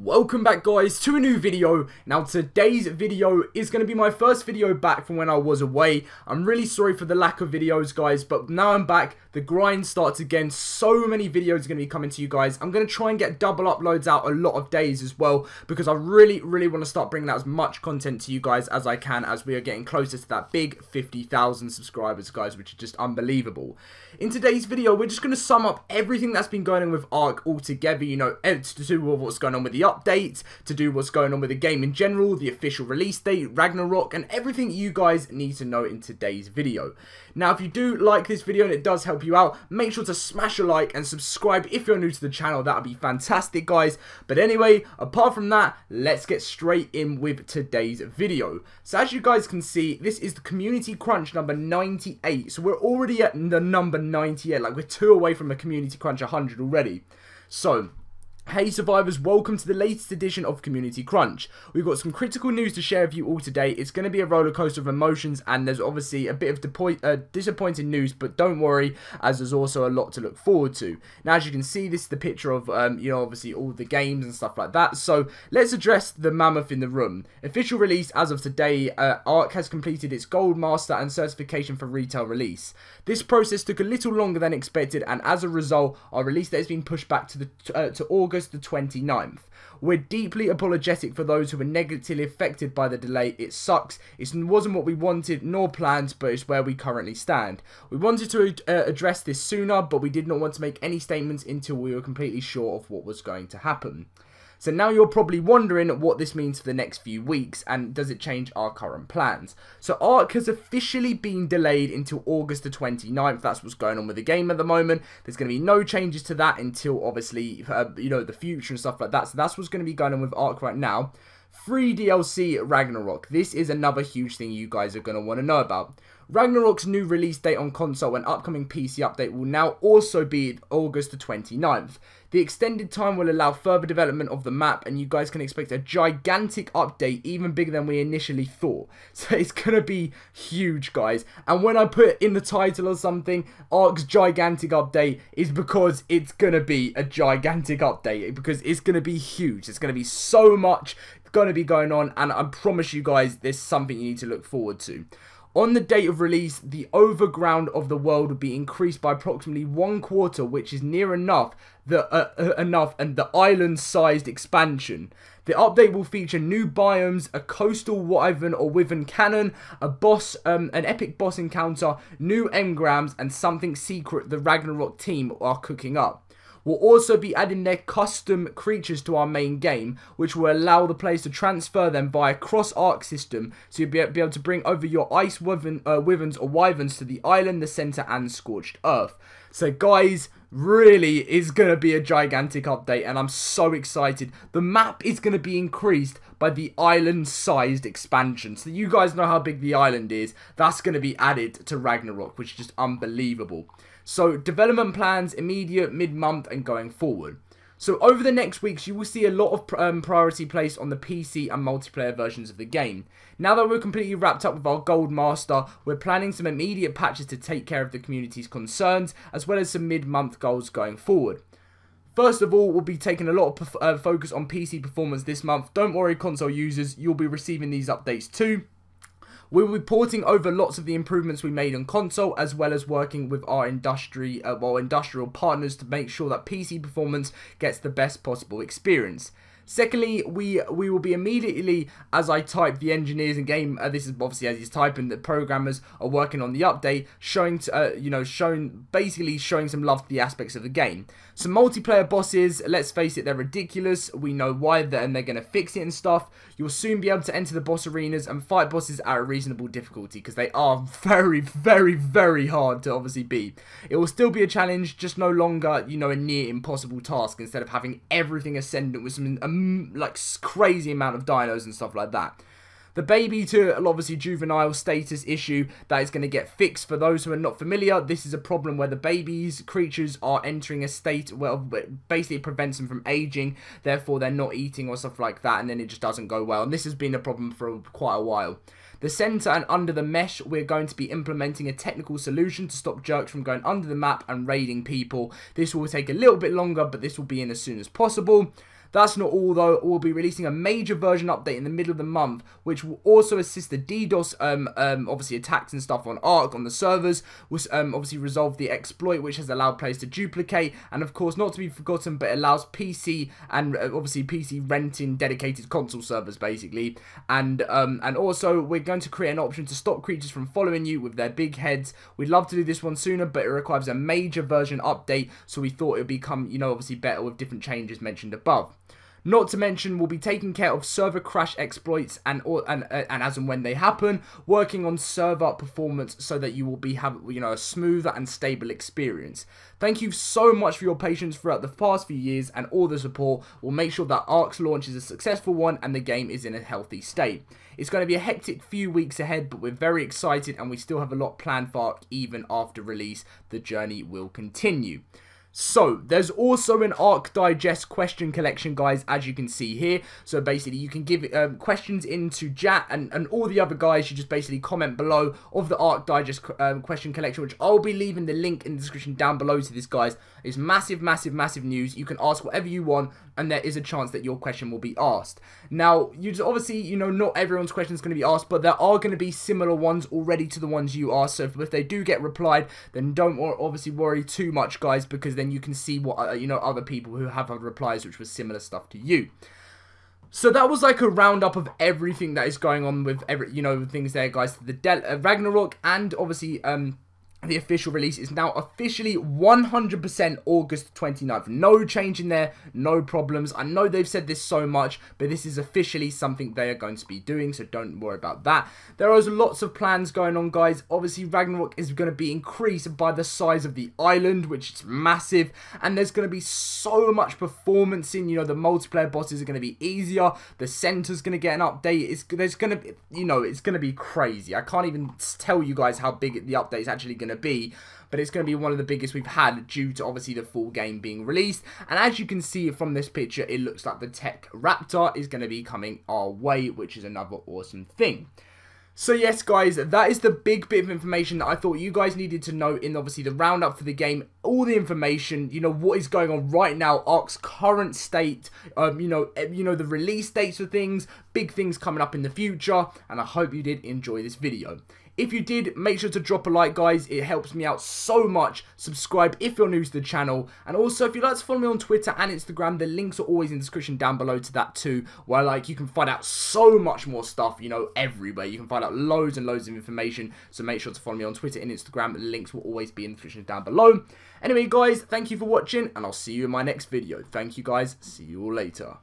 Welcome back guys to a new video. Now today's video is going to be my first video back from when I was away. I'm really sorry for the lack of videos guys, but now I'm back. The grind starts again. So many videos are going to be coming to you guys. I'm going to try and get double uploads out a lot of days as well, because I really want to start bringing out as much content to you guys as I can, as we are getting closer to that big 50,000 subscribers guys, which is just unbelievable. In today's video we're just going to sum up everything that's been going on with ARK all together, you know, to do with what's going on with the update, to do what's going on with the game in general, the official release date, Ragnarok, and everything you guys need to know in today's video. Now if you do like this video and it does help you out, make sure to smash a like and subscribe if you're new to the channel. That would be fantastic guys. But anyway, apart from that, let's get straight in with today's video. So as you guys can see, this is the community crunch number 98. So we're already at the number 98, like we're 2 away from a community crunch 100 already. So hey survivors, welcome to the latest edition of Community Crunch. We've got some critical news to share with you all today. It's going to be a roller coaster of emotions, and there's obviously a bit of disappointing news, but don't worry, as there's also a lot to look forward to. Now as you can see, this is the picture of you know, obviously all the games and stuff like that. So let's address the mammoth in the room. Official release as of today, ARK has completed its Gold Master and certification for retail release. This process took a little longer than expected, and as a result our release date has been pushed back to August the 29th. We're deeply apologetic for those who were negatively affected by the delay. It sucks. It wasn't what we wanted nor planned, but it's where we currently stand. We wanted to address this sooner, but we did not want to make any statements until we were completely sure of what was going to happen. So now you're probably wondering what this means for the next few weeks, and does it change our current plans? So ARK has officially been delayed until August the 29th. That's what's going on with the game at the moment. There's going to be no changes to that until obviously, you know, the future and stuff like that. So that's what's going to be going on with ARK right now. Free DLC Ragnarok. This is another huge thing you guys are going to want to know about. Ragnarok's new release date on console and upcoming PC update will now also be August the 29th. The extended time will allow further development of the map, and you guys can expect a gigantic update, even bigger than we initially thought. So it's going to be huge, guys. And when I put in the title or something, ARK's gigantic update, is because it's going to be a gigantic update, because it's going to be huge. It's going to be so much going to be going on, and I promise you guys, there's something you need to look forward to. On the date of release, the overground of the world will be increased by approximately 1/4, which is near enough and the island-sized expansion. The update will feature new biomes, a coastal wyvern or wyvern cannon, a boss, an epic boss encounter, new engrams, and something secret the Ragnarok team are cooking up. We'll also be adding their custom creatures to our main game, which will allow the players to transfer them via cross-arc system, so you'll be able to bring over your ice wyverns or wyverns to the island, the center, and scorched earth. So guys, really is going to be a gigantic update, and I'm so excited. The map is going to be increased by the island-sized expansion. So you guys know how big the island is. That's going to be added to Ragnarok, which is just unbelievable. So development plans, immediate, mid-month, and going forward. So over the next weeks, you will see a lot of priority placed on the PC and multiplayer versions of the game. Now that we're completely wrapped up with our Gold Master, we're planning some immediate patches to take care of the community's concerns, as well as some mid-month goals going forward. First of all, we'll be taking a lot of focus on PC performance this month. Don't worry, console users, you'll be receiving these updates too. We'll be porting over lots of the improvements we made on console, as well as working with our industrial partners to make sure that PC performance gets the best possible experience. Secondly, we will be immediately, as I type, the engineers in game, this is obviously as he's typing, the programmers are working on the update, basically showing some love to the aspects of the game. Some multiplayer bosses, let's face it, they're ridiculous. We know why, and they're going to fix it and stuff. You'll soon be able to enter the boss arenas and fight bosses at a reasonable difficulty, because they are very hard to obviously beat. It will still be a challenge, just no longer, you know, a near impossible task, instead of having everything ascendant with some like crazy amount of dinos and stuff like that. The baby to obviously juvenile status issue that is going to get fixed. For those who are not familiar, this is a problem where the babies creatures are entering a state where basically it prevents them from aging, therefore they're not eating or stuff like that, and then it just doesn't go well, and this has been a problem for quite a while. The center and under the mesh, we're going to be implementing a technical solution to stop jerks from going under the map and raiding people. This will take a little bit longer, but this will be in as soon as possible. That's not all though. We'll be releasing a major version update in the middle of the month, which will also assist the DDoS obviously attacks and stuff on ARK on the servers. Will obviously resolve the exploit which has allowed players to duplicate, and of course, not to be forgotten, but it allows PC and obviously PC renting dedicated console servers basically. And also we're going to create an option to stop creatures from following you with their big heads. We'd love to do this one sooner, but it requires a major version update, so we thought it would become, you know, obviously better with different changes mentioned above. Not to mention, we'll be taking care of server crash exploits and as and when they happen, working on server performance so that you will have, you know, a smoother and stable experience. Thank you so much for your patience throughout the past few years and all the support. We'll make sure that ARK's launch is a successful one and the game is in a healthy state. It's going to be a hectic few weeks ahead, but we're very excited and we still have a lot planned for ARK. Even after release, the journey will continue. So, there's also an ARK Digest question collection, guys, as you can see here. So, basically, you can give questions into chat, and all the other guys, you just basically comment below of the ARK Digest question collection, which I'll be leaving the link in the description down below to this, guys. It's massive, massive, massive news. You can ask whatever you want, and there is a chance that your question will be asked. Now, you just, obviously, you know, not everyone's question is going to be asked, but there are going to be similar ones already to the ones you asked. So, if they do get replied, then don't obviously worry too much, guys, because then you can see what, you know, other people who have had replies which was similar stuff to you. So that was like a roundup of everything that is going on with you know, things there, guys. The Ragnarok, and obviously the official release is now officially 100% August 29th. No change in there, no problems. I know they've said this so much, but this is officially something they are going to be doing, so don't worry about that. There are lots of plans going on, guys. Obviously, Ragnarok is going to be increased by the size of the island, which is massive, and there's going to be so much performance in, you know, the multiplayer bosses are going to be easier, the center's going to get an update, there's going to be, you know, it's going to be crazy. I can't even tell you guys how big the update is actually going to be, but it's going to be one of the biggest we've had due to obviously the full game being released. And as you can see from this picture, it looks like the Tech Raptor is going to be coming our way, which is another awesome thing. So yes, guys, that is the big bit of information that I thought you guys needed to know in obviously the roundup for the game. All the information, you know, what is going on right now, ARK's current state, you know, the release dates for things, big things coming up in the future, and I hope you did enjoy this video. If you did, make sure to drop a like, guys. It helps me out so much. Subscribe if you're new to the channel. And also, if you'd like to follow me on Twitter and Instagram, the links are always in the description down below to that too. Where, like, you can find out so much more stuff, you know, everywhere. You can find out loads and loads of information. So make sure to follow me on Twitter and Instagram. The links will always be in the description down below. Anyway, guys, thank you for watching, and I'll see you in my next video. Thank you, guys. See you all later.